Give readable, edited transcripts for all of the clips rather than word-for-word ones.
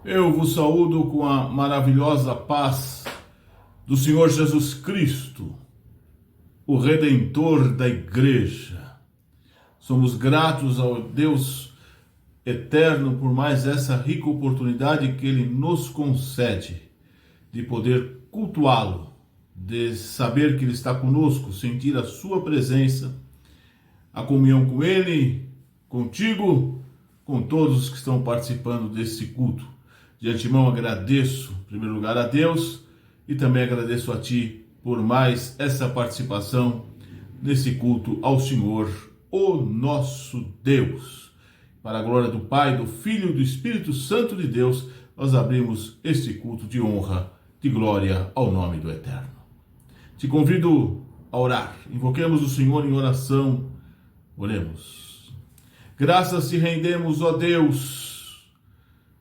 Eu vos saúdo com a maravilhosa paz do Senhor Jesus Cristo, o Redentor da Igreja. Somos gratos ao Deus eterno por mais essa rica oportunidade que Ele nos concede de poder cultuá-lo, de saber que Ele está conosco, sentir a Sua presença, a comunhão com Ele, contigo, com todos os que estão participando desse culto. De antemão agradeço, em primeiro lugar, a Deus e também agradeço a Ti por mais essa participação nesse culto ao Senhor, o nosso Deus. Para a glória do Pai, do Filho e do Espírito Santo de Deus, nós abrimos este culto de honra, de glória ao nome do Eterno. Te convido a orar. Invoquemos o Senhor em oração. Oremos. Graças te rendemos, ó Deus,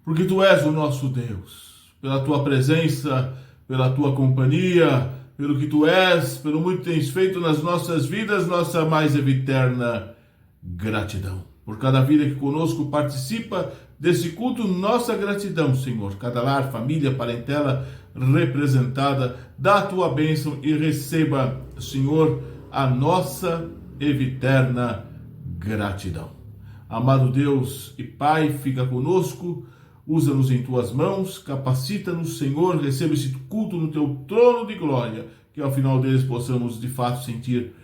porque Tu és o nosso Deus, pela Tua presença, pela Tua companhia, pelo que Tu és, pelo muito que Tens feito nas nossas vidas, nossa mais eterna gratidão. Por cada vida que conosco participa desse culto, nossa gratidão, Senhor. Cada lar, família, parentela representada, dá a Tua bênção e receba, Senhor, a nossa eterna gratidão. Amado Deus e Pai, fica conosco, usa-nos em Tuas mãos, capacita-nos, Senhor, receba esse culto no Teu trono de glória, que ao final deles possamos de fato sentir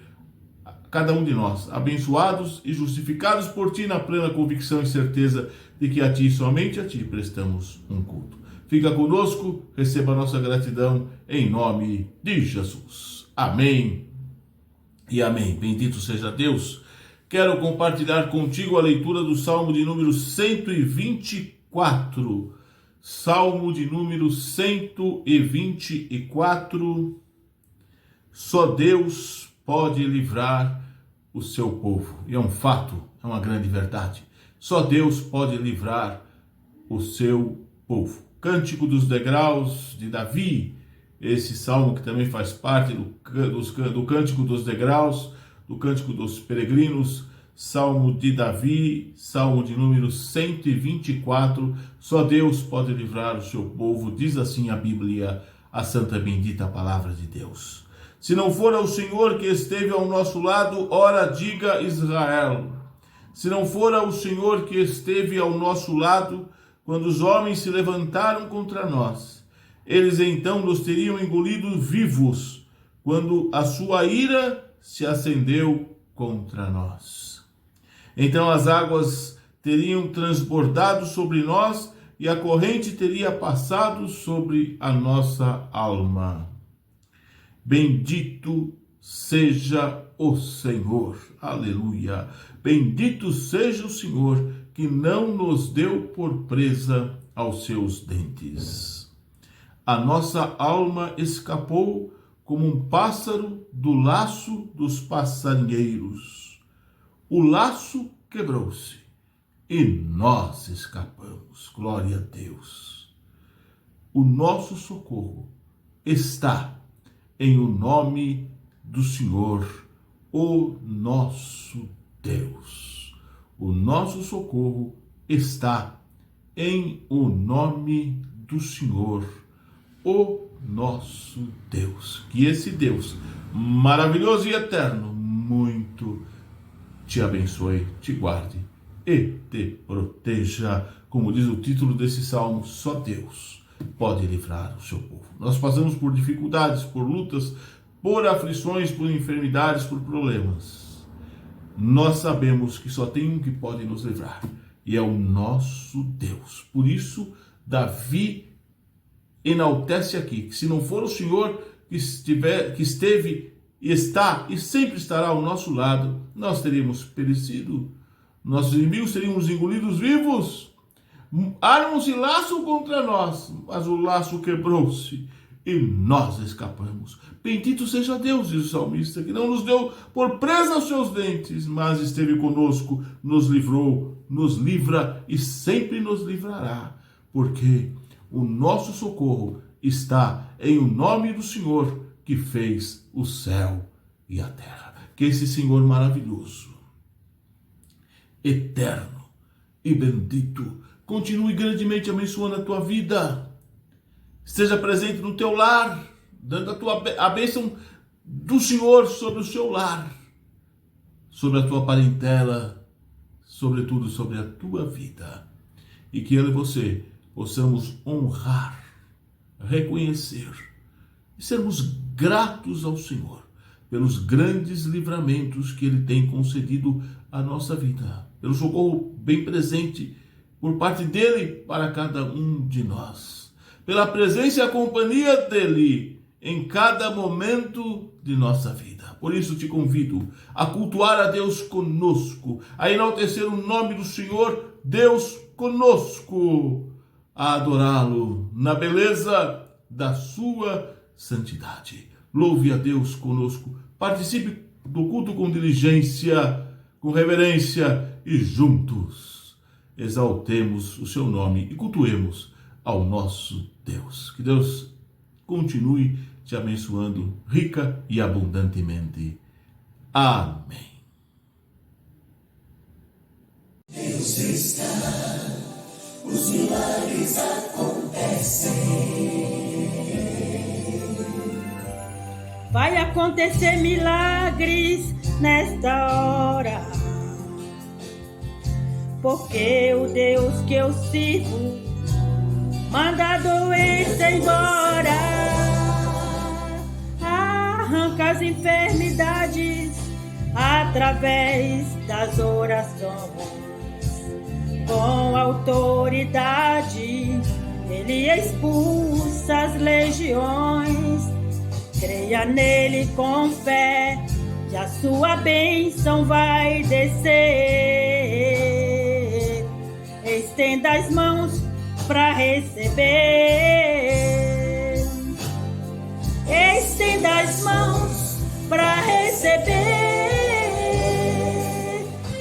cada um de nós abençoados e justificados por Ti na plena convicção e certeza de que a Ti, somente a Ti, prestamos um culto. Fica conosco, receba a nossa gratidão em nome de Jesus. Amém e amém. Bendito seja Deus. Quero compartilhar contigo a leitura do Salmo de número 124. Salmo de número 124. Só Deus pode livrar o seu povo. E é um fato, é uma grande verdade. Só Deus pode livrar o seu povo. Cântico dos degraus de Davi. Esse salmo que também faz parte do Cântico dos degraus, do Cântico dos Peregrinos, Salmo de Davi, Salmo de número 124, só Deus pode livrar o seu povo, diz assim a Bíblia, a santa bendita palavra de Deus. Se não for o Senhor que esteve ao nosso lado, ora diga Israel. Se não for o Senhor que esteve ao nosso lado, quando os homens se levantaram contra nós, eles então nos teriam engolido vivos, quando a sua ira se acendeu contra nós. Então as águas teriam transbordado sobre nós e a corrente teria passado sobre a nossa alma. Bendito seja o Senhor. Aleluia. Bendito seja o Senhor que não nos deu por presa aos seus dentes. A nossa alma escapou como um pássaro do laço dos passarinheiros. O laço quebrou-se e nós escapamos. Glória a Deus. O nosso socorro está em o nome do Senhor, o nosso Deus. O nosso socorro está em o nome do Senhor, o nosso Deus. Que esse Deus maravilhoso e eterno muito te abençoe, te guarde e te proteja. Como diz o título desse salmo, só Deus pode livrar o seu povo. Nós passamos por dificuldades, por lutas, por aflições, por enfermidades, por problemas. Nós sabemos que só tem um que pode nos livrar, e é o nosso Deus. Por isso, Davi enaltece aqui, que se não for o Senhor que esteve e está e sempre estará ao nosso lado, nós teríamos perecido, nossos inimigos teríamos engolidos vivos. Armam-se laço contra nós, mas o laço quebrou-se e nós escapamos. Bendito seja Deus, diz o salmista, que não nos deu por presa aos seus dentes, mas esteve conosco, nos livrou, nos livra e sempre nos livrará, porque o nosso socorro está em o nome do Senhor que fez o céu e a terra. Que esse Senhor maravilhoso, eterno e bendito continue grandemente abençoando a tua vida. Esteja presente no teu lar, dando a bênção do Senhor sobre o seu lar, sobre a tua parentela, sobretudo sobre a tua vida. E que eu e você possamos honrar, reconhecer e sermos gratos ao Senhor pelos grandes livramentos que Ele tem concedido à nossa vida, pelo socorro bem presente por parte dEle para cada um de nós, pela presença e a companhia dEle em cada momento de nossa vida. Por isso te convido a cultuar a Deus conosco, a enaltecer o nome do Senhor, Deus conosco, a adorá-lo na beleza da sua santidade. Louve a Deus conosco, participe do culto com diligência, com reverência e juntos exaltemos o seu nome e cultuemos ao nosso Deus. Que Deus continue te abençoando rica e abundantemente. Amém. Deus está, os milagres acontecem. Vai acontecer milagres nesta hora, porque o Deus que eu sirvo manda a doença embora, arranca as enfermidades através das orações. Com autoridade ele expulsa as legiões. Creia nele com fé, que a sua bênção vai descer. Estenda as mãos para receber. Estenda as mãos para receber.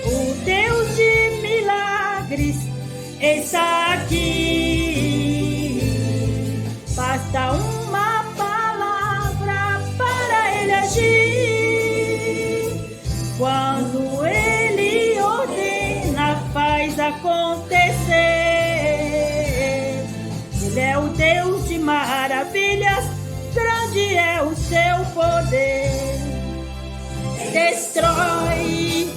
O Deus de milagres está aqui. Basta uma palavra para ele agir. Quando ele ordena, faz acontecer. Ele é o Deus de maravilhas, grande é o seu poder. Destrói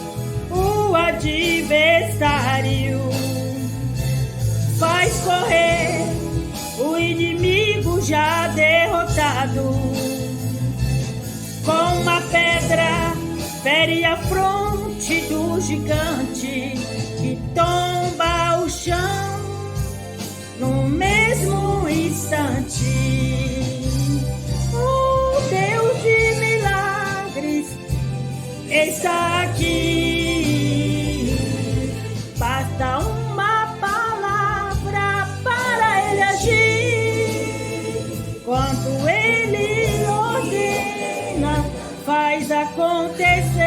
o adversário, faz correr o inimigo já derrotado. Com uma pedra fere a fronte do gigante que tomba ao chão no mesmo instante. O Deus de milagres está aqui. Basta uma palavra para ele agir. Quando ele ordena, faz acontecer.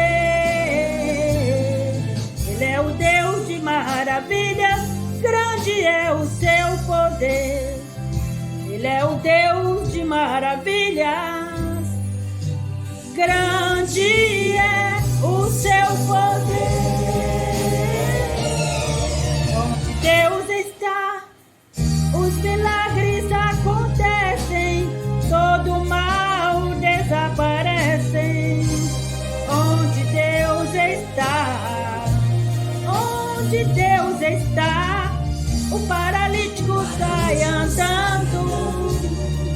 Ele é o Deus de maravilhas, grande é o seu poder. Ele é o Deus de maravilhas, grande é o seu poder. Onde Deus está, os milagres acontecem, todo mal desaparece. Onde Deus está, o paralítico sai andando,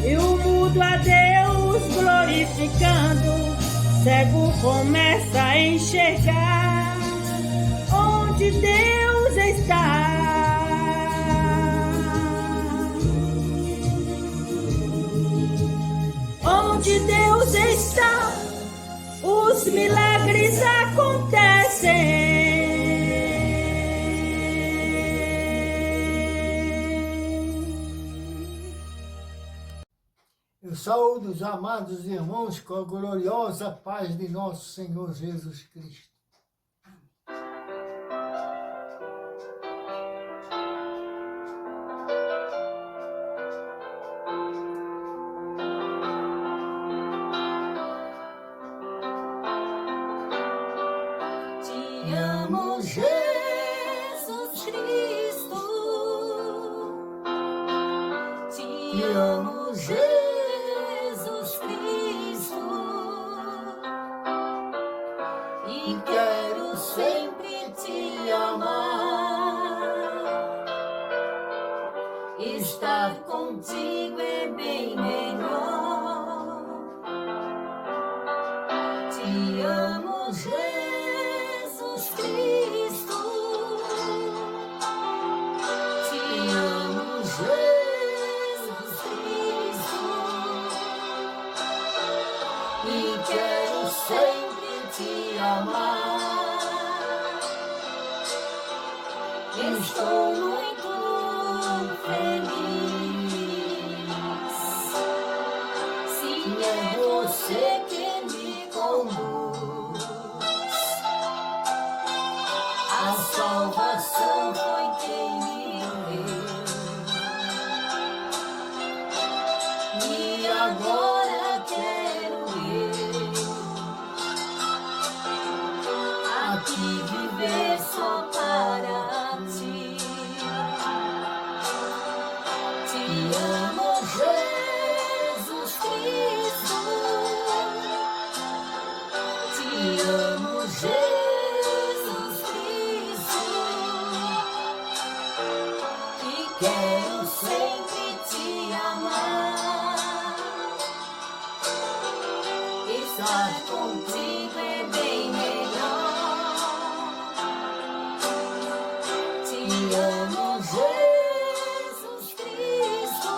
e o mudo a Deus glorificando. Cego começa a enxergar. Onde Deus está, onde Deus está, os milagres acontecem. Eu saúdo os amados irmãos com a gloriosa paz de nosso Senhor Jesus Cristo. Te amo, Jesus Cristo. amo, Jesus Cristo, e quero sempre te amar. Estar contigo é bem melhor. Te amo, Jesus Cristo. Te amo, Jesus Cristo. E quero sempre te amar. Estou muito feliz. Sim, é você que me conduz. A salvação foi quem me deu. E agora quero eu aqui viver só para ti. Te amo, Jesus Cristo. Te amo, Jesus Cristo. E quero sempre te amar. Estar contigo é bem melhor. Te amo, Jesus Cristo.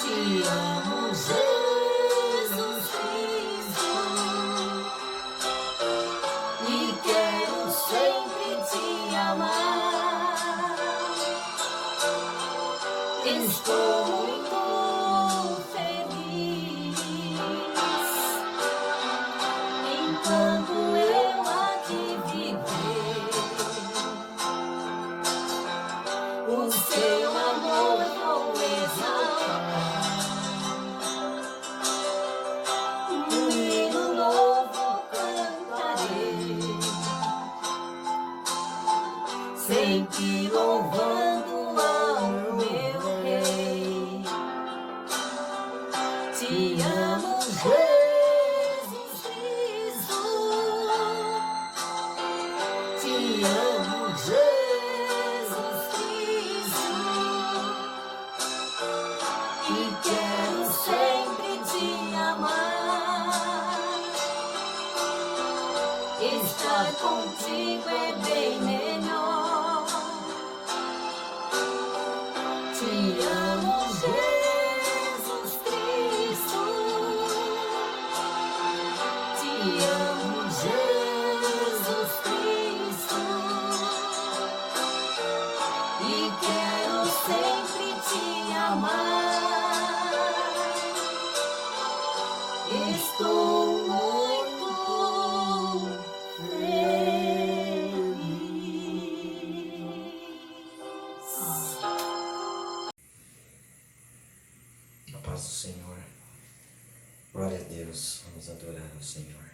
Te amo, Jesus Cristo. E quero sempre te amar. Estou muito feliz enquanto eu aqui viver. O seu amor vou exaltar. Um hino novo cantarei, sempre louvando ao meu Rei. Te amo, Jesus Cristo. Te amo, Jesus Cristo. E quero sempre te amar. Estar contigo é bem melhor. Te amo, Jesus Cristo. Te amo, Jesus Cristo. E quero sempre te amar. Estou muito feliz. A paz do Senhor. Glória a Deus. Vamos adorar o Senhor.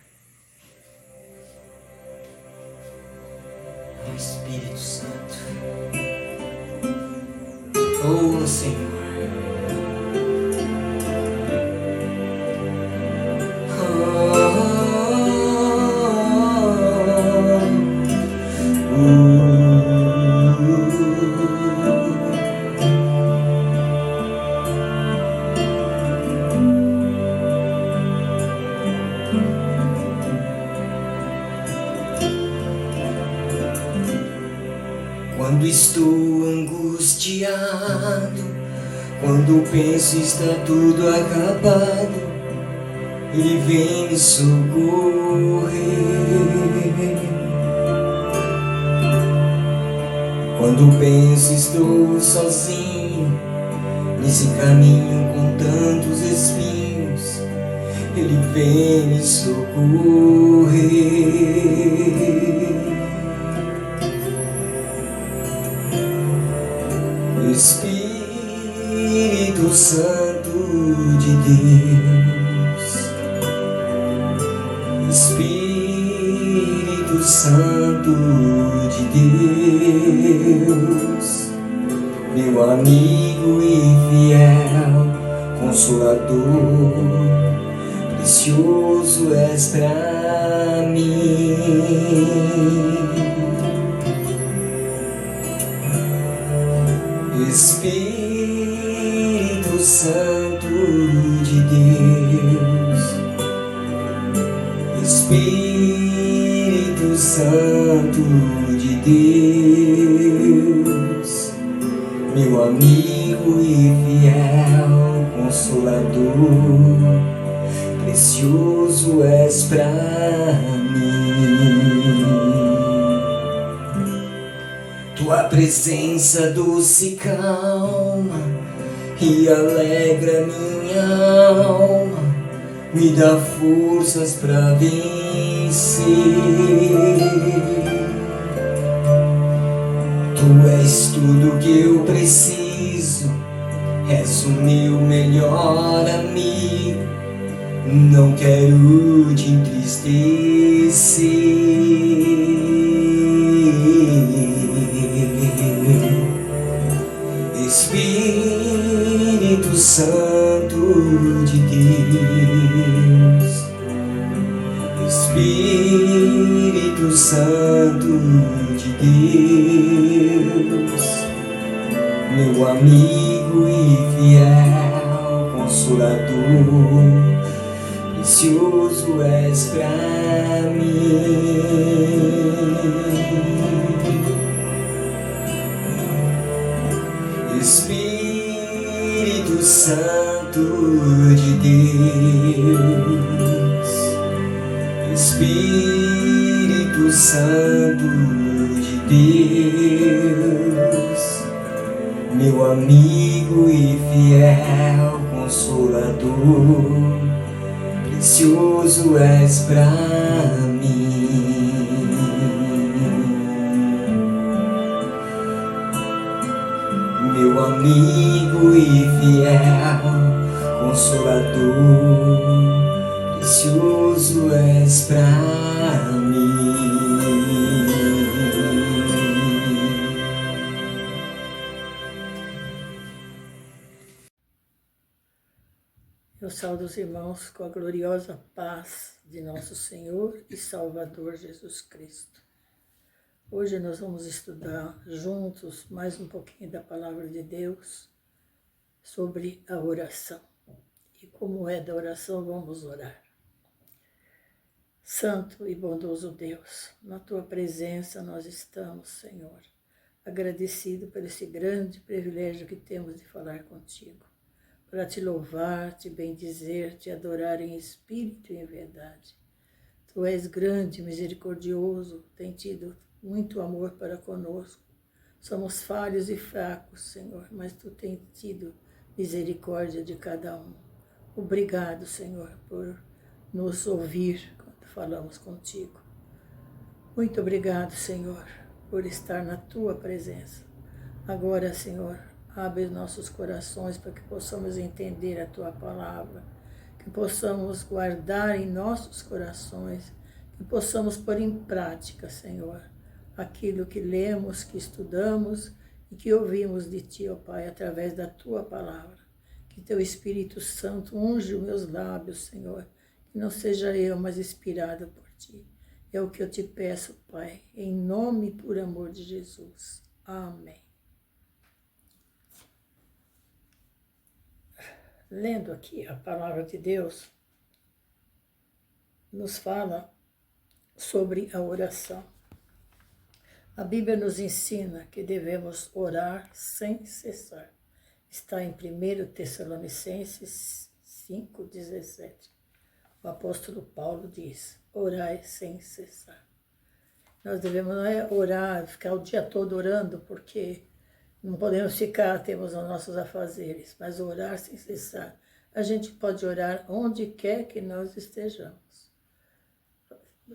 O Espírito Santo. Oh, Senhor. Quando estou angustiado, quando penso está tudo acabado, Ele vem me socorrer. Quando penso estou sozinho, nesse caminho com tantos espinhos, Ele vem me socorrer. Espírito Santo de Deus, Espírito Santo de Deus, meu amigo Consolador, precioso és pra mim. Espírito Santo de Deus, Espírito Santo de Deus, meu amigo e fiel Consolador, precioso és pra mim. Tua presença doce e calma e alegra minha alma, me dá forças pra vencer. Tu és tudo que eu preciso, és o meu melhor amigo, não quero te entristecer. Espírito Santo de Deus, Espírito Santo de Deus, meu amigo e fiel Consolador, precioso és pra mim. Espírito Santo de Deus, Espírito Santo de Deus, meu amigo e fiel Consolador, precioso és pra mim. Meu amigo e fiel Consolador, precioso és pra mim. Eu saúdo os irmãos com a gloriosa paz de nosso Senhor e Salvador Jesus Cristo. Hoje nós vamos estudar juntos mais um pouquinho da Palavra de Deus sobre a oração. E como é da oração, vamos orar. Santo e bondoso Deus, na Tua presença nós estamos, Senhor, agradecido por esse grande privilégio que temos de falar contigo, para te louvar, te bendizer, te adorar em espírito e em verdade. Tu és grande, misericordioso, tem tido muito amor para conosco. Somos falhos e fracos, Senhor, mas Tu tens tido misericórdia de cada um. Obrigado, Senhor, por nos ouvir quando falamos contigo. Muito obrigado, Senhor, por estar na Tua presença. Agora, Senhor, abre nossos corações para que possamos entender a Tua palavra, que possamos guardar em nossos corações, que possamos pôr em prática, Senhor, aquilo que lemos, que estudamos e que ouvimos de Ti, ó Pai, através da Tua palavra. Que Teu Espírito Santo unge os meus lábios, Senhor, que não seja eu, mas inspirado por Ti. É o que eu te peço, Pai, em nome e por amor de Jesus. Amém. Lendo aqui a palavra de Deus, nos fala sobre a oração. A Bíblia nos ensina que devemos orar sem cessar. Está em 1 Tessalonicenses 5,17. O apóstolo Paulo diz, orai sem cessar. Nós devemos não é orar, ficar o dia todo orando, porque não podemos ficar, temos os nossos afazeres, mas orar sem cessar. A gente pode orar onde quer que nós estejamos.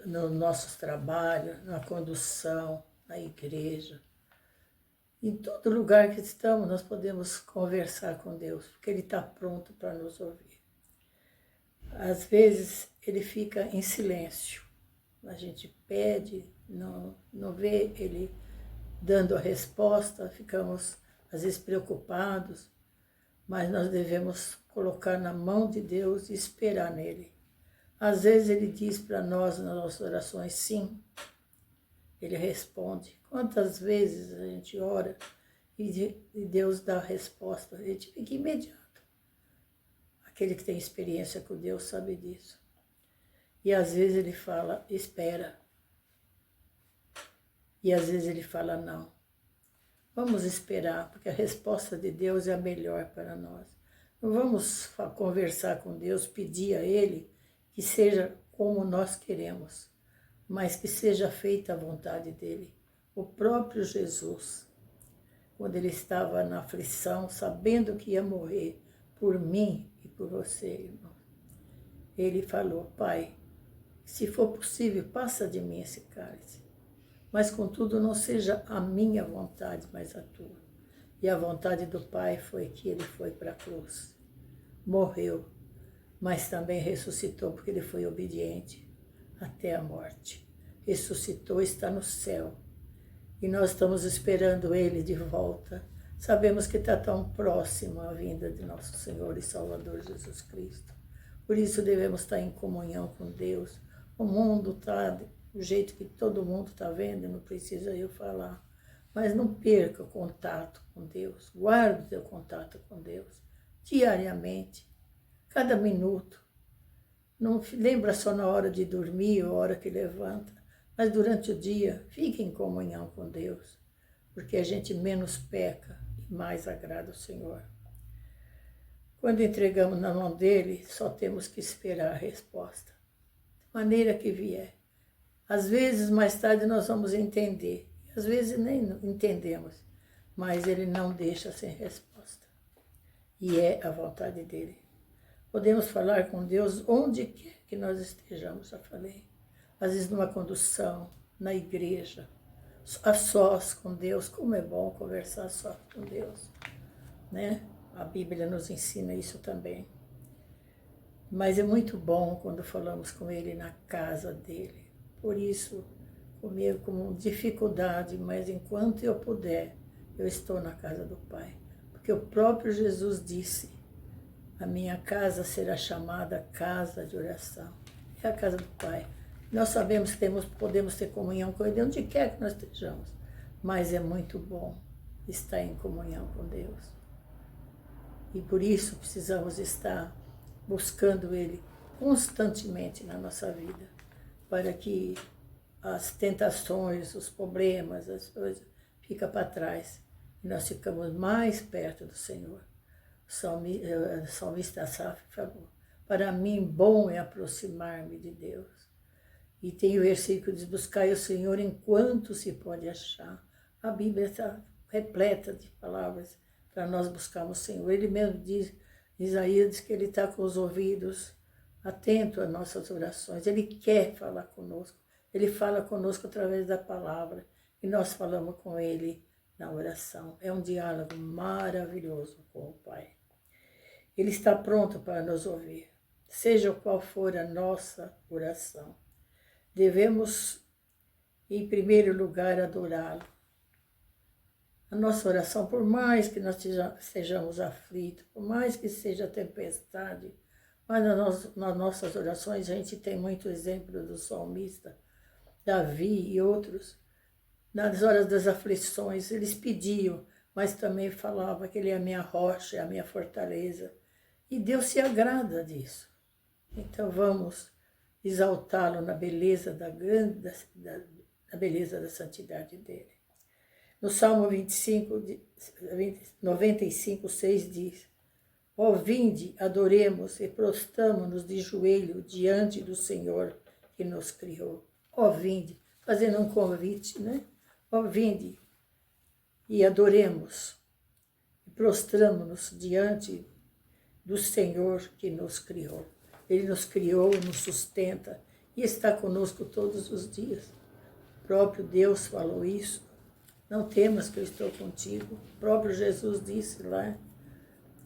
No nosso trabalho, na condução, na igreja. Em todo lugar que estamos, nós podemos conversar com Deus, porque Ele está pronto para nos ouvir. Às vezes, Ele fica em silêncio. A gente pede, não vê Ele dando a resposta, ficamos, às vezes, preocupados, mas nós devemos colocar na mão de Deus e esperar nele. Às vezes ele diz para nós nas nossas orações sim, ele responde. Quantas vezes a gente ora e Deus dá a resposta, a gente fica imediato. Aquele que tem experiência com Deus sabe disso. E às vezes ele fala, espera. E às vezes ele fala, não. Vamos esperar, porque a resposta de Deus é a melhor para nós. Não vamos conversar com Deus, pedir a Ele que seja como nós queremos, mas que seja feita a vontade dEle. O próprio Jesus, quando Ele estava na aflição, sabendo que ia morrer por mim e por você, irmão, Ele falou, Pai, se for possível, passa de mim esse cálice. Mas, contudo, não seja a minha vontade, mas a tua. E a vontade do Pai foi que ele foi para a cruz. Morreu, mas também ressuscitou, porque ele foi obediente até a morte. Ressuscitou, está no céu. E nós estamos esperando ele de volta. Sabemos que está tão próximo a vinda de nosso Senhor e Salvador Jesus Cristo. Por isso devemos estar em comunhão com Deus. O mundo está do jeito que todo mundo está vendo, não precisa eu falar. Mas não perca o contato com Deus. Guarde o seu contato com Deus diariamente, cada minuto. Não lembra só na hora de dormir ou hora que levanta, mas durante o dia, fique em comunhão com Deus, porque a gente menos peca e mais agrada o Senhor. Quando entregamos na mão dele, só temos que esperar a resposta, de maneira que vier. Às vezes, mais tarde, nós vamos entender. Às vezes nem entendemos, mas ele não deixa sem resposta. E é a vontade dele. Podemos falar com Deus onde quer que nós estejamos, já falei. Às vezes numa condução, na igreja, a sós com Deus. Como é bom conversar só com Deus, né? A Bíblia nos ensina isso também. Mas é muito bom quando falamos com ele na casa dele. Por isso, comigo com dificuldade, mas enquanto eu puder, eu estou na casa do Pai. Porque o próprio Jesus disse, a minha casa será chamada casa de oração. É a casa do Pai. Nós sabemos que podemos ter comunhão com Ele onde quer que nós estejamos, mas é muito bom estar em comunhão com Deus. E por isso precisamos estar buscando Ele constantemente na nossa vida, para que as tentações, os problemas, as coisas fiquem para trás e nós ficamos mais perto do Senhor. O salmista Asaf falou, para mim bom é aproximar-me de Deus. E tem o versículo que diz, buscai o Senhor enquanto se pode achar. A Bíblia está repleta de palavras para nós buscarmos o Senhor. Ele mesmo diz, Isaías diz que ele está com os ouvidos atento às nossas orações. Ele quer falar conosco. Ele fala conosco através da palavra. E nós falamos com ele na oração. É um diálogo maravilhoso com o Pai. Ele está pronto para nos ouvir. Seja qual for a nossa oração. Devemos, em primeiro lugar, adorá-lo. A nossa oração, por mais que nós estejamos aflitos, por mais que seja tempestade, mas nas nossas orações a gente tem muito exemplo do salmista, Davi e outros. Nas horas das aflições, eles pediam, mas também falavam que ele é a minha rocha, é a minha fortaleza. E Deus se agrada disso. Então vamos exaltá-lo na beleza da beleza da santidade dele. No Salmo 95, 6 diz, ó vinde, adoremos e prostramo-nos de joelho diante do Senhor que nos criou. Ó vinde, fazendo um convite, né? Ó vinde e adoremos e prostramo-nos diante do Senhor que nos criou. Ele nos criou, nos sustenta e está conosco todos os dias. O próprio Deus falou isso. Não temas que eu estou contigo. O próprio Jesus disse lá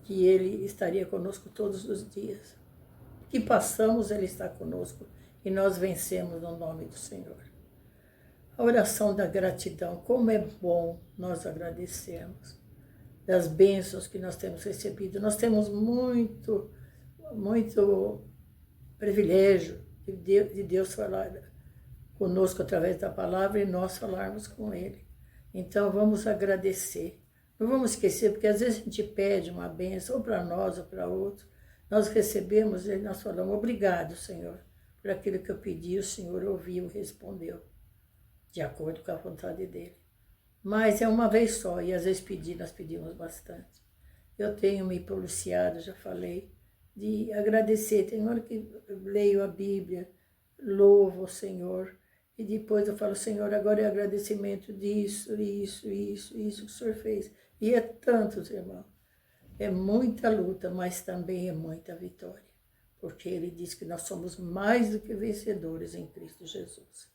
que ele estaria conosco todos os dias. Que passamos, ele está conosco e nós vencemos no nome do Senhor. A oração da gratidão, como é bom nós agradecermos. das bênçãos que nós temos recebido. Nós temos muito privilégio de Deus falar conosco através da palavra e nós falarmos com Ele. Então vamos agradecer. Não vamos esquecer, porque às vezes a gente pede uma bênção, ou para nós ou para outros. Nós recebemos e nós falamos, obrigado, Senhor, por aquilo que eu pedi, o Senhor ouviu e respondeu, de acordo com a vontade dEle. Mas é uma vez só, e às vezes nós pedimos bastante. Eu tenho me policiado, já falei, de agradecer. Tem hora que eu leio a Bíblia, louvo o Senhor, e depois eu falo, Senhor, agora é agradecimento disso, isso que o Senhor fez. E é tantos, irmão. É muita luta, mas também é muita vitória. Porque Ele diz que nós somos mais do que vencedores em Cristo Jesus.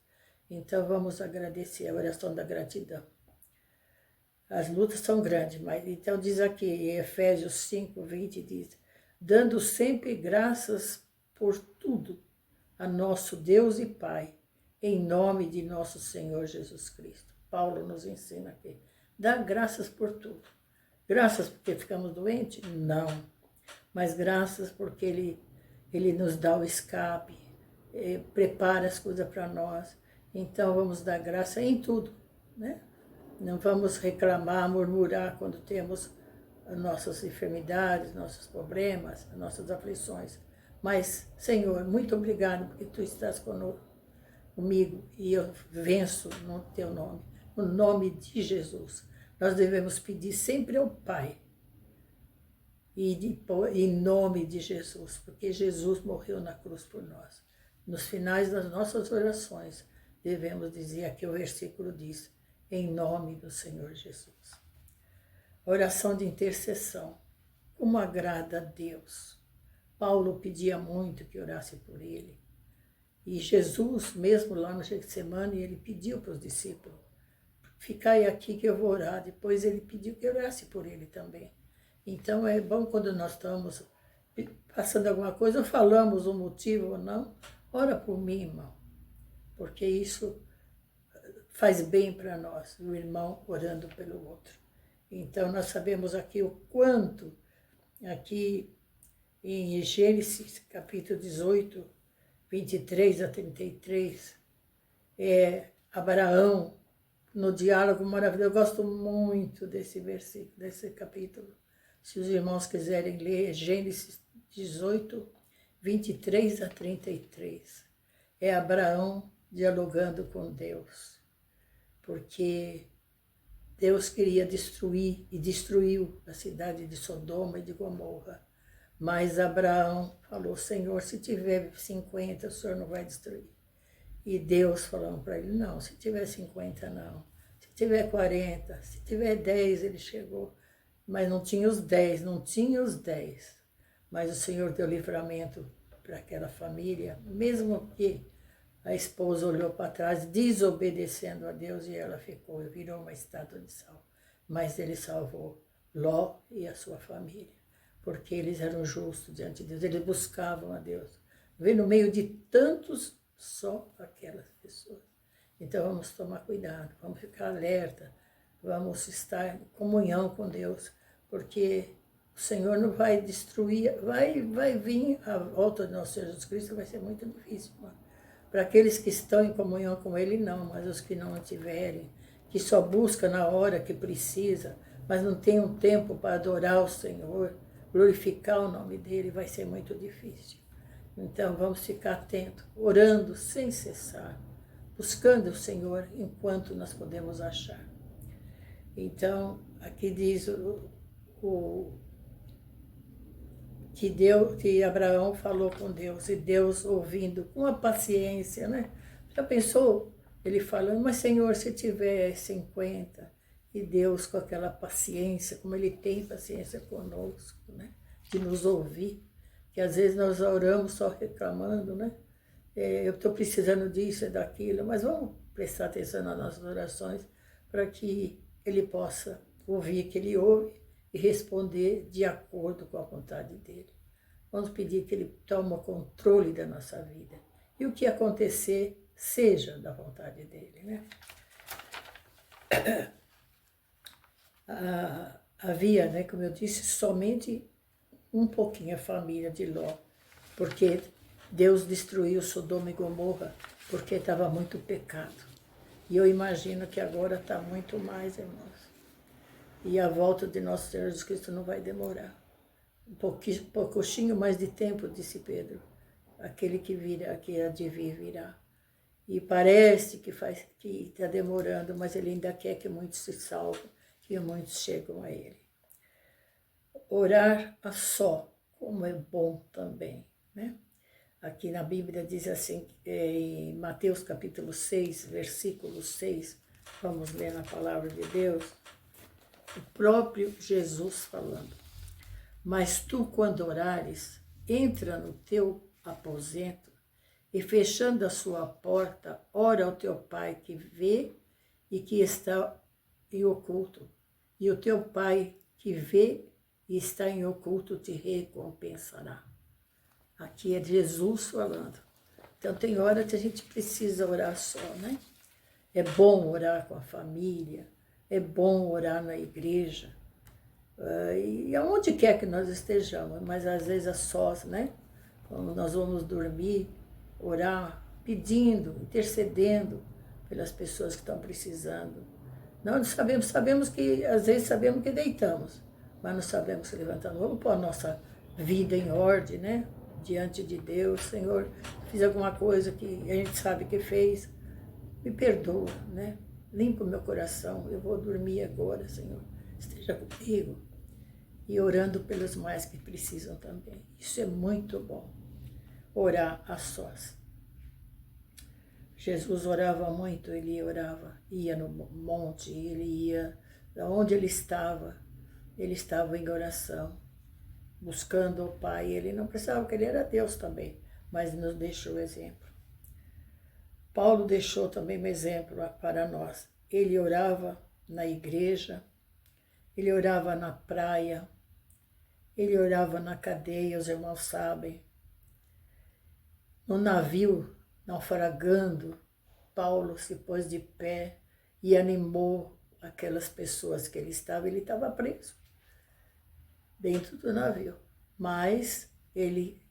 Então vamos agradecer, a oração da gratidão. As lutas são grandes, mas então diz aqui, em Efésios 5:20, diz, dando sempre graças por tudo a nosso Deus e Pai, em nome de nosso Senhor Jesus Cristo. Paulo nos ensina aqui, dá graças por tudo. Graças porque ficamos doentes? Não. Mas graças porque Ele nos dá o escape, prepara as coisas para nós. Então vamos dar graça em tudo, né? Não vamos reclamar, murmurar quando temos nossas enfermidades, nossos problemas, nossas aflições. Mas, Senhor, muito obrigado porque Tu estás comigo e eu venço no Teu nome, no nome de Jesus. Nós devemos pedir sempre ao Pai, e em nome de Jesus, porque Jesus morreu na cruz por nós. Nos finais das nossas orações, devemos dizer, aqui o versículo diz, em nome do Senhor Jesus. Oração de intercessão. Como agrada a Deus. Paulo pedia muito que orasse por ele. E Jesus, mesmo lá no Getsemane, ele pediu para os discípulos, ficai aqui que eu vou orar. Depois ele pediu que orasse por ele também. Então é bom quando nós estamos passando alguma coisa, ou falamos o motivo ou não, ora por mim, irmão. Porque isso faz bem para nós, o irmão orando pelo outro. Então, nós sabemos aqui o quanto, aqui em Gênesis, capítulo 18, 23 a 33, Abraão, no diálogo maravilhoso. Eu gosto muito desse versículo, desse capítulo. Se os irmãos quiserem ler, Gênesis 18, 23 a 33. É Abraão dialogando com Deus. Porque Deus queria destruir e destruiu a cidade de Sodoma e de Gomorra. Mas Abraão falou, Senhor, se tiver 50, o Senhor não vai destruir. E Deus falando para ele, não, se tiver 50, não. Se tiver 40, se tiver 10, ele chegou. Mas não tinha os 10, não tinha os 10. Mas o Senhor deu livramento para aquela família, mesmo que a esposa olhou para trás, desobedecendo a Deus, e ela ficou e virou uma estátua de sal. Mas ele salvou Ló e a sua família, porque eles eram justos diante de Deus, eles buscavam a Deus. Vê no meio de tantos, só aquelas pessoas. Então vamos tomar cuidado, vamos ficar alerta, vamos estar em comunhão com Deus, porque o Senhor não vai destruir, vai vir a volta de nosso Senhor Jesus Cristo, vai ser muito difícil, mano. Para aqueles que estão em comunhão com Ele, não, mas os que não tiverem, que só buscam na hora que precisa, mas não tem um tempo para adorar o Senhor, glorificar o nome dEle, vai ser muito difícil. Então vamos ficar atentos, orando sem cessar, buscando o Senhor enquanto nós podemos achar. Então, aqui diz que Abraão falou com Deus, e Deus ouvindo com a paciência, né? Já pensou ele falando, mas Senhor, se tiver 50, e Deus com aquela paciência, como Ele tem paciência conosco, né? De nos ouvir, que às vezes nós oramos só reclamando, né? Eu estou precisando disso e daquilo, mas vamos prestar atenção nas nossas orações, para que Ele possa ouvir, que Ele ouve, e responder de acordo com a vontade dEle. Vamos pedir que Ele tome o controle da nossa vida. E o que acontecer, seja da vontade dEle, né? havia, né, como eu disse, somente um pouquinho a família de Ló, porque Deus destruiu Sodoma e Gomorra, porque estava muito pecado. E eu imagino que agora está muito mais, irmãos. E a volta de nosso Senhor Jesus Cristo não vai demorar. Um pouquinho mais de tempo, disse Pedro. Aquele que virá, que há de vir, virá. E parece que está demorando, mas ele ainda quer que muitos se salvem, que muitos chegam a ele. Orar a só, como é bom também, né? Aqui na Bíblia diz assim, em Mateus capítulo 6, versículo 6, vamos ler na palavra de Deus, o próprio Jesus falando. Mas tu, quando orares, entra no teu aposento e, fechando a sua porta, ora ao teu Pai que vê e que está em oculto. E o teu Pai que vê e está em oculto te recompensará. Aqui é Jesus falando. Então tem hora que a gente precisa orar só, né? É bom orar com a família, é bom orar na igreja, e aonde quer que nós estejamos, mas às vezes a sós, né? Quando nós vamos dormir, orar, pedindo, intercedendo pelas pessoas que estão precisando. Nós sabemos que, às vezes sabemos que deitamos, mas não sabemos se levantamos. Vamos pôr a nossa vida em ordem, né? Diante de Deus. Senhor, fiz alguma coisa que a gente sabe que fez, me perdoa, né? Limpa o meu coração, eu vou dormir agora, Senhor. Esteja comigo. E orando pelos mais que precisam também. Isso é muito bom. Orar a sós. Jesus orava muito, ele orava, ia no monte, ele ia, onde ele estava em oração, buscando o Pai. Ele não pensava que ele era Deus também, mas nos deixou o exemplo. Paulo deixou também um exemplo para nós. Ele orava na igreja, ele orava na praia, ele orava na cadeia, os irmãos sabem. No navio, naufragando, Paulo se pôs de pé e animou aquelas pessoas que ele estava preso dentro do navio. Mas ele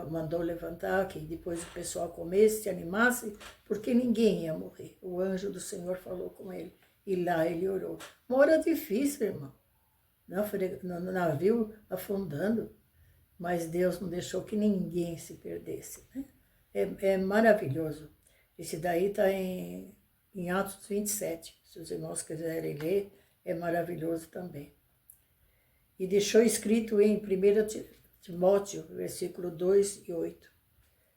mandou levantar, que depois o pessoal comesse, se animasse, porque ninguém ia morrer. O anjo do Senhor falou com ele, e lá ele orou. Uma hora difícil, irmão, no navio afundando, mas Deus não deixou que ninguém se perdesse, né? É maravilhoso. Esse daí está em Atos 27, se os irmãos quiserem ler, é maravilhoso também. E deixou escrito em 1 Timóteo, versículo 2 e 8.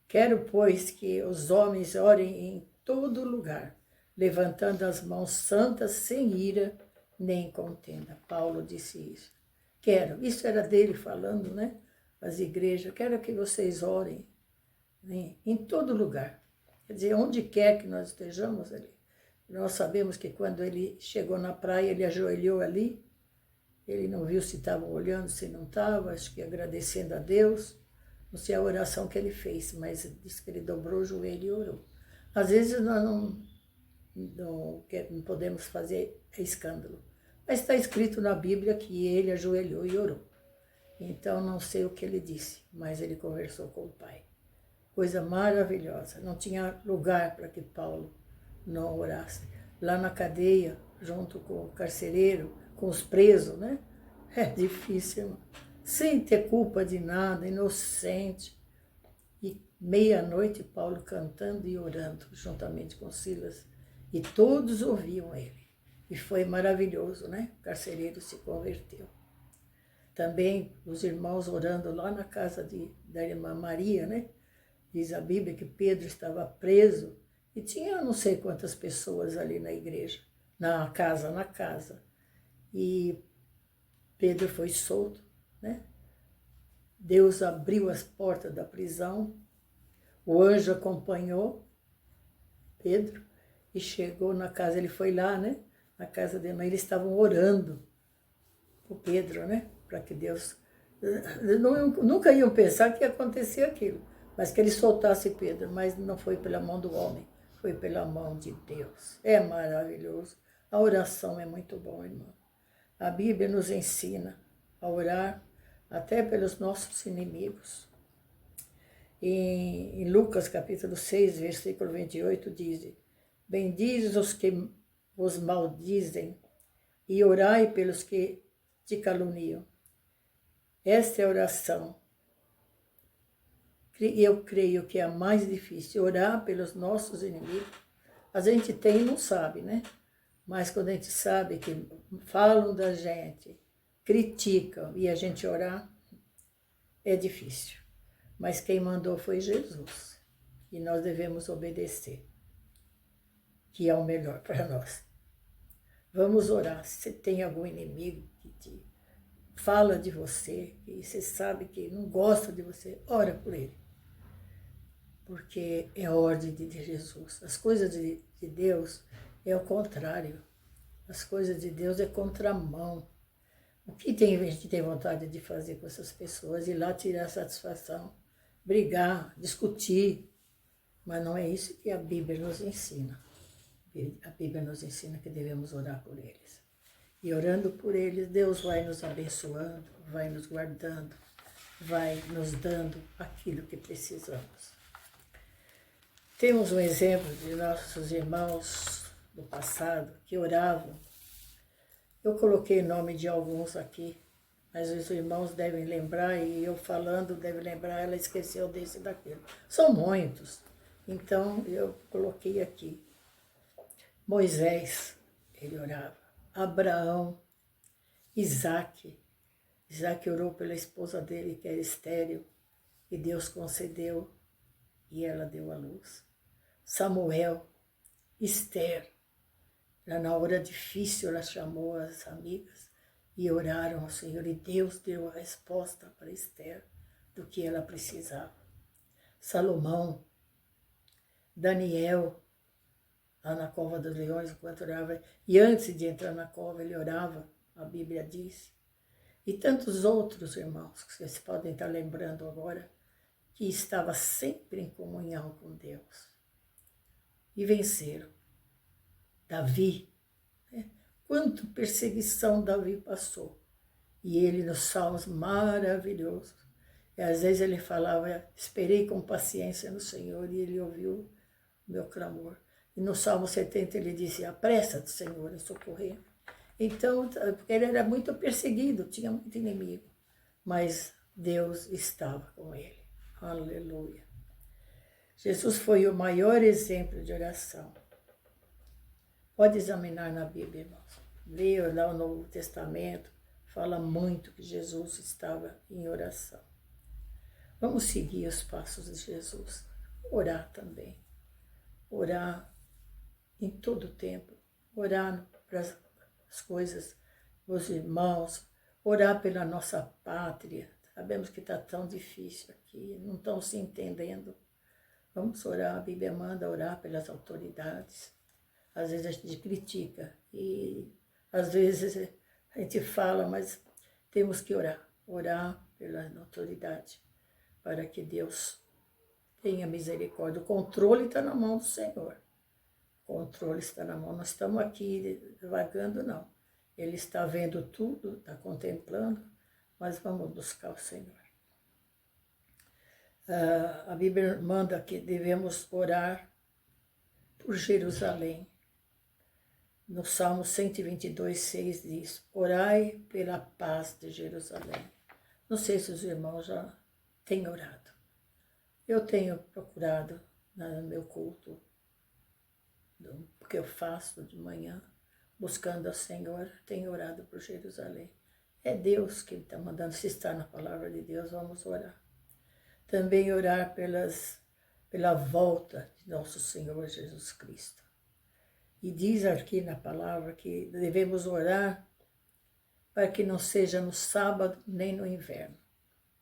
Quero, pois, que os homens orem em todo lugar, levantando as mãos santas, sem ira nem contenda. Paulo disse isso. Quero, isso era dele falando, né? As igrejas, quero que vocês orem, né? Em todo lugar. Quer dizer, onde quer que nós estejamos ali. Nós sabemos que quando ele chegou na praia, ele ajoelhou ali, ele não viu se estavam olhando, se não estava, acho que agradecendo a Deus. Não sei a oração que ele fez, mas disse que ele dobrou o joelho e orou. Às vezes nós não podemos fazer escândalo, mas está escrito na Bíblia que ele ajoelhou e orou. Então não sei o que ele disse, mas ele conversou com o Pai. Coisa maravilhosa, não tinha lugar para que Paulo não orasse. Lá na cadeia, junto com o carcereiro, com os presos, né? É difícil, irmão. Sem ter culpa de nada, inocente. E meia-noite, Paulo cantando e orando, juntamente com Silas. E todos ouviam ele. E foi maravilhoso, né? O carcereiro se converteu. Também os irmãos orando lá na casa da irmã Maria, né? Diz a Bíblia que Pedro estava preso e tinha não sei quantas pessoas ali na igreja, na casa. E Pedro foi solto, né? Deus abriu as portas da prisão, o anjo acompanhou Pedro e chegou na casa, ele foi lá, né? Na casa dele, mas eles estavam orando por Pedro, né? Para que Deus... Nunca iam pensar que ia acontecer aquilo, mas que ele soltasse Pedro, mas não foi pela mão do homem, foi pela mão de Deus. É maravilhoso. A oração é muito bom, irmão. A Bíblia nos ensina a orar até pelos nossos inimigos. Em Lucas capítulo 6, versículo 28, diz: Bendizes os que vos maldizem e orai pelos que te caluniam. Esta é a oração. Eu creio que é a mais difícil, orar pelos nossos inimigos. A gente tem e não sabe, né? Mas quando a gente sabe que falam da gente, criticam e a gente orar, é difícil. Mas quem mandou foi Jesus. E nós devemos obedecer, que é o melhor para nós. Vamos orar. Se você tem algum inimigo que te fala de você, que você sabe que não gosta de você, ora por ele. Porque é a ordem de Jesus. As coisas de Deus é o contrário. As coisas de Deus é contramão. O que a gente tem vontade de fazer com essas pessoas? Ir lá tirar satisfação, brigar, discutir. Mas não é isso que a Bíblia nos ensina. A Bíblia nos ensina que devemos orar por eles. E orando por eles, Deus vai nos abençoando, vai nos guardando, vai nos dando aquilo que precisamos. Temos um exemplo de nossos irmãos do passado que oravam. Eu coloquei o nome de alguns aqui, mas os irmãos devem lembrar, e eu falando devem lembrar, ela esqueceu desse e daquilo. São muitos, então eu coloquei aqui. Moisés, ele orava. Abraão, Isaac orou pela esposa dele, que era estéril, e Deus concedeu, e ela deu à luz. Samuel, Esther, na hora difícil ela chamou as amigas e oraram ao Senhor, e Deus deu a resposta para Esther do que ela precisava. Salomão, Daniel, lá na cova dos leões, enquanto orava, e antes de entrar na cova ele orava, a Bíblia diz. E tantos outros irmãos, que vocês podem estar lembrando agora, que estava sempre em comunhão com Deus. E venceram. Davi, né? Quanta perseguição Davi passou. E ele nos salmos maravilhosos. E às vezes ele falava, esperei com paciência no Senhor, e ele ouviu o meu clamor. E no Salmo 70 ele disse, apressa-te, Senhor, em socorrer. Então, porque ele era muito perseguido, tinha muito inimigo. Mas Deus estava com ele. Aleluia. Jesus foi o maior exemplo de oração. Pode examinar na Bíblia, irmãos. Leia lá o Novo Testamento, fala muito que Jesus estava em oração. Vamos seguir os passos de Jesus. Orar também. Orar em todo o tempo. Orar para as coisas dos irmãos. Orar pela nossa pátria. Sabemos que está tão difícil aqui, não estão se entendendo. Vamos orar, a Bíblia manda orar pelas autoridades. Às vezes a gente critica e às vezes a gente fala, mas temos que orar. Orar pela autoridade, para que Deus tenha misericórdia. O controle está na mão do Senhor. O controle está na mão. Não estamos aqui vagando, não. Ele está vendo tudo, está contemplando, mas vamos buscar o Senhor. A Bíblia manda que devemos orar por Jerusalém. No Salmo 122, 6 diz, orai pela paz de Jerusalém. Não sei se os irmãos já têm orado. Eu tenho procurado no meu culto, porque eu faço de manhã, buscando ao Senhor, tenho orado por Jerusalém. É Deus que está mandando, se está na palavra de Deus, vamos orar. Também orar pela volta de nosso Senhor Jesus Cristo. E diz aqui na palavra que devemos orar para que não seja no sábado nem no inverno.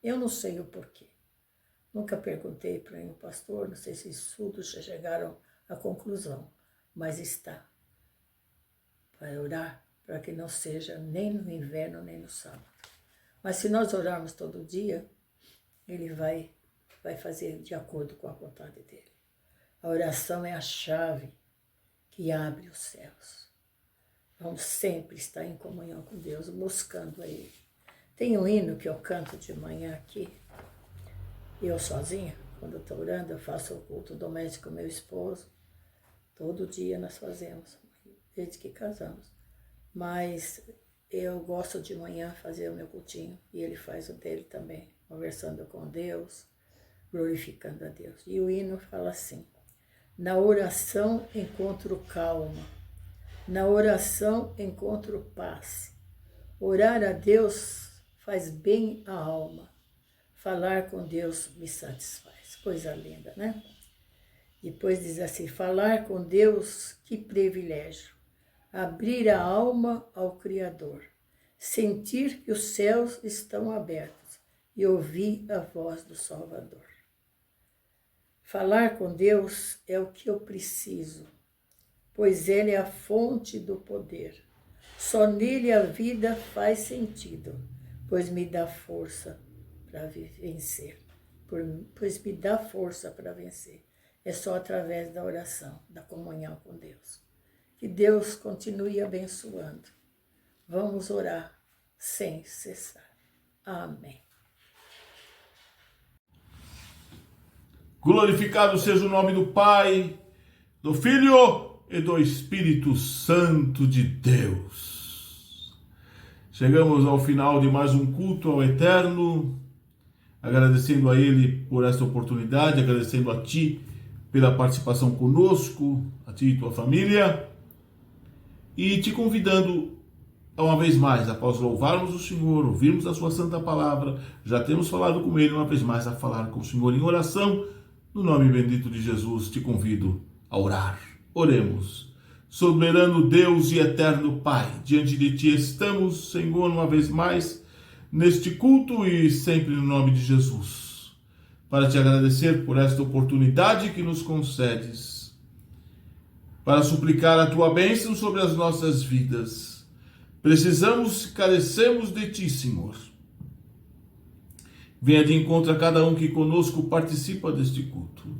Eu não sei o porquê. Nunca perguntei para nenhum pastor, não sei se estudos já chegaram à conclusão, mas está. Para orar para que não seja nem no inverno nem no sábado. Mas se nós orarmos todo dia, ele vai fazer de acordo com a vontade dele. A oração é a chave que abre os céus. Vamos sempre estar em comunhão com Deus, buscando a Ele. Tem um hino que eu canto de manhã aqui, eu sozinha, quando eu estou orando, eu faço o culto doméstico com meu esposo. Todo dia nós fazemos, desde que casamos. Mas eu gosto de manhã fazer o meu cultinho, e ele faz o dele também, conversando com Deus, glorificando a Deus. E o hino fala assim: na oração encontro calma, na oração encontro paz. Orar a Deus faz bem à alma, falar com Deus me satisfaz. Coisa linda, né? Depois diz assim: falar com Deus, que privilégio, abrir a alma ao Criador, sentir que os céus estão abertos e ouvir a voz do Salvador. Falar com Deus é o que eu preciso, pois Ele é a fonte do poder. Só nele a vida faz sentido, pois me dá força para vencer. Pois me dá força para vencer. É só através da oração, da comunhão com Deus. Que Deus continue abençoando. Vamos orar sem cessar. Amém. Glorificado seja o nome do Pai, do Filho e do Espírito Santo de Deus. Chegamos ao final de mais um culto ao Eterno, agradecendo a Ele por esta oportunidade, agradecendo a Ti pela participação conosco, a Ti e tua família, e te convidando uma vez mais, após louvarmos o Senhor, ouvirmos a sua santa palavra, já temos falado com Ele, uma vez mais a falar com o Senhor em oração. No nome bendito de Jesus, te convido a orar. Oremos. Soberano Deus e eterno Pai, diante de Ti estamos, Senhor, uma vez mais, neste culto e sempre no nome de Jesus, para Te agradecer por esta oportunidade que nos concedes, para suplicar a Tua bênção sobre as nossas vidas. Precisamos, carecemos de Ti, Senhor. Venha de encontro a cada um que conosco participa deste culto.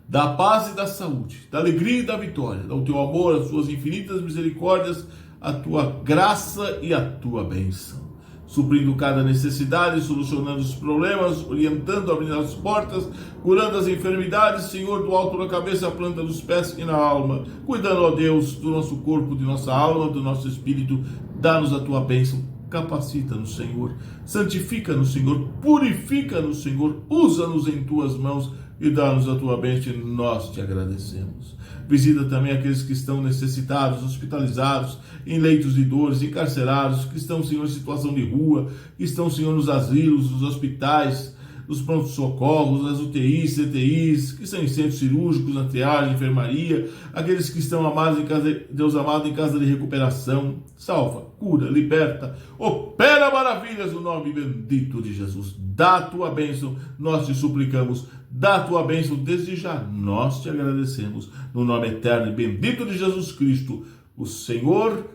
Da paz e da saúde, da alegria e da vitória, dá o Teu amor, as Suas infinitas misericórdias, a Tua graça e a Tua bênção. Suprindo cada necessidade, solucionando os problemas, orientando, abrindo as portas, curando as enfermidades, Senhor, do alto da cabeça, a planta dos pés e na alma. Cuidando, ó Deus, do nosso corpo, de nossa alma, do nosso espírito, dá-nos a Tua bênção. Capacita-nos, Senhor, santifica-nos, Senhor, purifica-nos, Senhor, usa-nos em Tuas mãos e dá-nos a Tua bênção, e nós Te agradecemos. Visita também aqueles que estão necessitados, hospitalizados, em leitos de dores, encarcerados, que estão, Senhor, em situação de rua, que estão, Senhor, nos asilos, nos hospitais, nos prontos-socorros, nas UTIs, CTIs, que estão em centros cirúrgicos, na triagem, enfermaria, aqueles que estão amados em casa, Deus amado, em casa de recuperação. Salva, cura, liberta, opera maravilhas no nome bendito de Jesus. Dá a Tua bênção, nós Te suplicamos, dá a Tua bênção, desde já nós Te agradecemos, no nome eterno e bendito de Jesus Cristo, o Senhor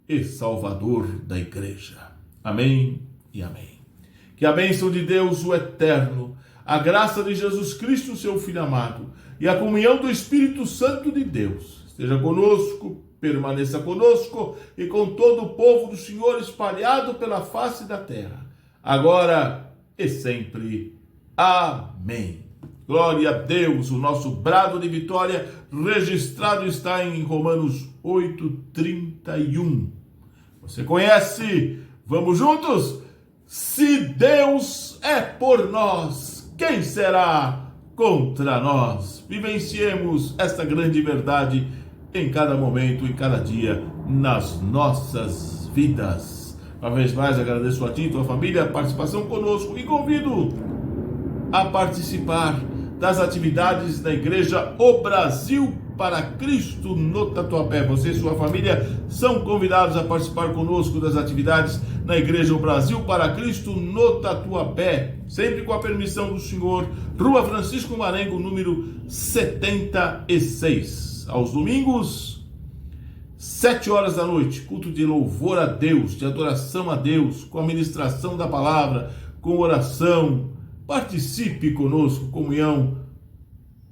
e Salvador da Igreja. Amém e amém. Que a bênção de Deus, o Eterno, a graça de Jesus Cristo, seu Filho amado, e a comunhão do Espírito Santo de Deus esteja conosco, permaneça conosco e com todo o povo do Senhor espalhado pela face da terra, agora e sempre. Amém. Glória a Deus, o nosso brado de vitória registrado está em Romanos 8:31. Você conhece? Vamos juntos? Se Deus é por nós, quem será contra nós? Vivenciemos esta grande verdade em cada momento, em cada dia, nas nossas vidas. Uma vez mais, agradeço a Ti e tua família a participação conosco e convido a participar das atividades da Igreja O Brasil para Cristo no Tatuapé. Você e sua família são convidados a participar conosco das atividades na Igreja O Brasil para Cristo no Tatuapé, sempre com a permissão do Senhor. Rua Francisco Marengo, número 76. Aos domingos, 7 horas da noite, culto de louvor a Deus, de adoração a Deus, com a ministração da palavra, com oração. Participe conosco, comunhão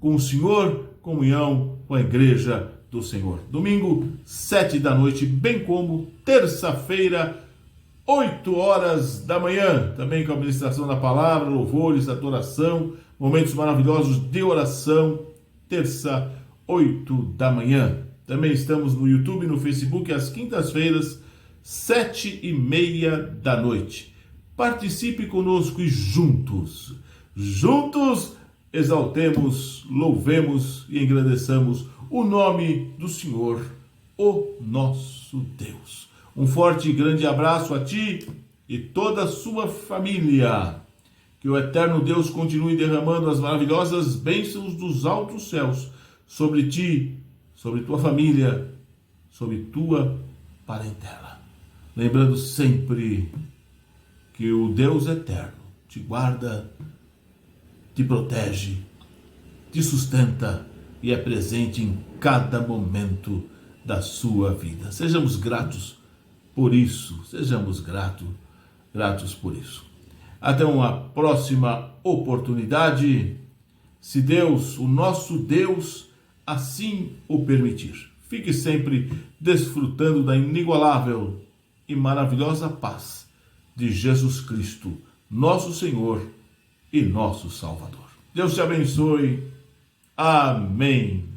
com o Senhor, comunhão com a Igreja do Senhor. Domingo, 7 da noite, bem como terça-feira, 8 horas da manhã, também com a ministração da palavra, louvores, adoração, momentos maravilhosos de oração, terça, 8 da manhã. Também estamos no YouTube e no Facebook às quintas-feiras, 7:30 da noite. Participe conosco e juntos exaltemos, louvemos e agradeçamos o nome do Senhor, o nosso Deus. Um forte e grande abraço a ti e toda a sua família. Que o eterno Deus continue derramando as maravilhosas bênçãos dos altos céus sobre ti, sobre tua família, sobre tua parentela. Lembrando sempre que o Deus eterno te guarda, te protege, te sustenta e é presente em cada momento da sua vida. Sejamos gratos por isso, sejamos gratos por isso. Até uma próxima oportunidade, se Deus, o nosso Deus, assim o permitir. Fique sempre desfrutando da inigualável e maravilhosa paz de Jesus Cristo, nosso Senhor e nosso Salvador. Deus te abençoe. Amém.